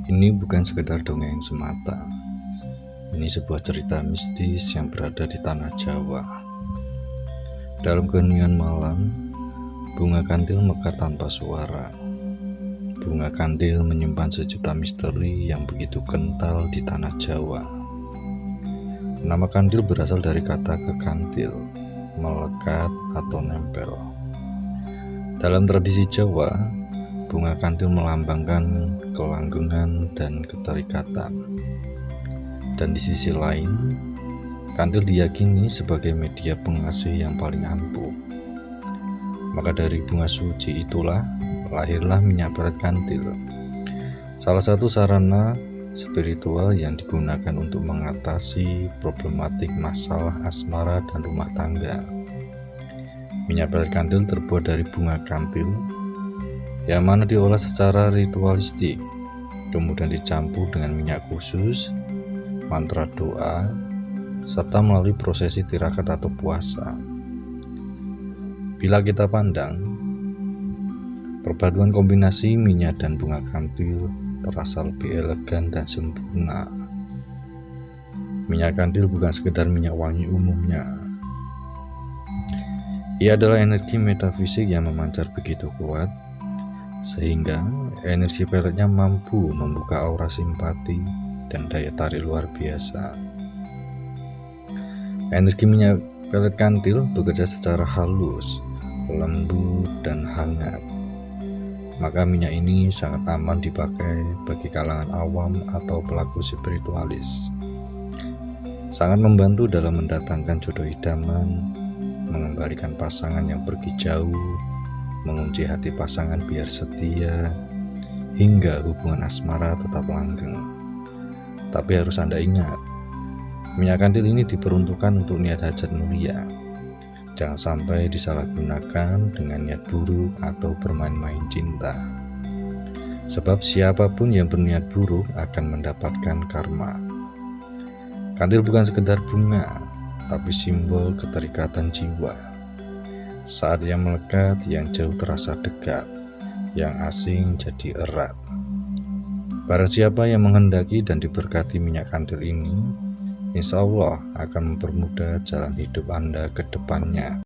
Ini bukan sekedar dongeng semata. Ini sebuah cerita mistis yang berada di tanah Jawa. Dalam keheningan malam, bunga kandil mekar tanpa suara. Bunga kandil menyimpan sejuta misteri yang begitu kental di tanah Jawa. Nama kandil berasal dari kata kekantil, melekat atau nempel. Dalam tradisi Jawa, bunga kandil melambangkan kelanggengan dan keterikatan. Dan di sisi lain, kandil diyakini sebagai media pengasih yang paling ampuh. Maka dari bunga suci itulah lahirlah minyak berat kandil, salah satu sarana spiritual yang digunakan untuk mengatasi problematik masalah asmara dan rumah tangga. Minyak berat kandil terbuat dari bunga kandil yang mana diolah secara ritualistik, kemudian dicampur dengan minyak khusus, mantra doa, serta melalui prosesi tirakat atau puasa. Bila kita pandang, perpaduan kombinasi minyak dan bunga kandil terasa lebih elegan dan sempurna. Minyak kandil bukan sekedar minyak wangi umumnya. Ia adalah energi metafisik yang memancar begitu kuat, sehingga energi peletnya mampu membuka aura simpati dan daya tarik luar biasa. Energi minyak pelet kandil bekerja secara halus, lembut, dan hangat. Maka minyak ini sangat aman dipakai bagi kalangan awam atau pelaku spiritualis. Sangat membantu dalam mendatangkan jodoh idaman, mengembalikan pasangan yang pergi jauh, mengunci hati pasangan biar setia, hingga hubungan asmara tetap langgeng. Tapi harus Anda ingat, minyak kandil ini diperuntukkan untuk niat hajat mulia. Jangan sampai disalahgunakan dengan niat buruk atau bermain-main cinta. Sebab siapapun yang berniat buruk akan mendapatkan karma. Kandil bukan sekedar bunga, tapi simbol keterikatan jiwa. Saat ia melekat, yang jauh terasa dekat, yang asing jadi erat. Barang siapa yang menghendaki dan diberkati minyak kandil ini, insya Allah akan mempermudah jalan hidup Anda ke depannya.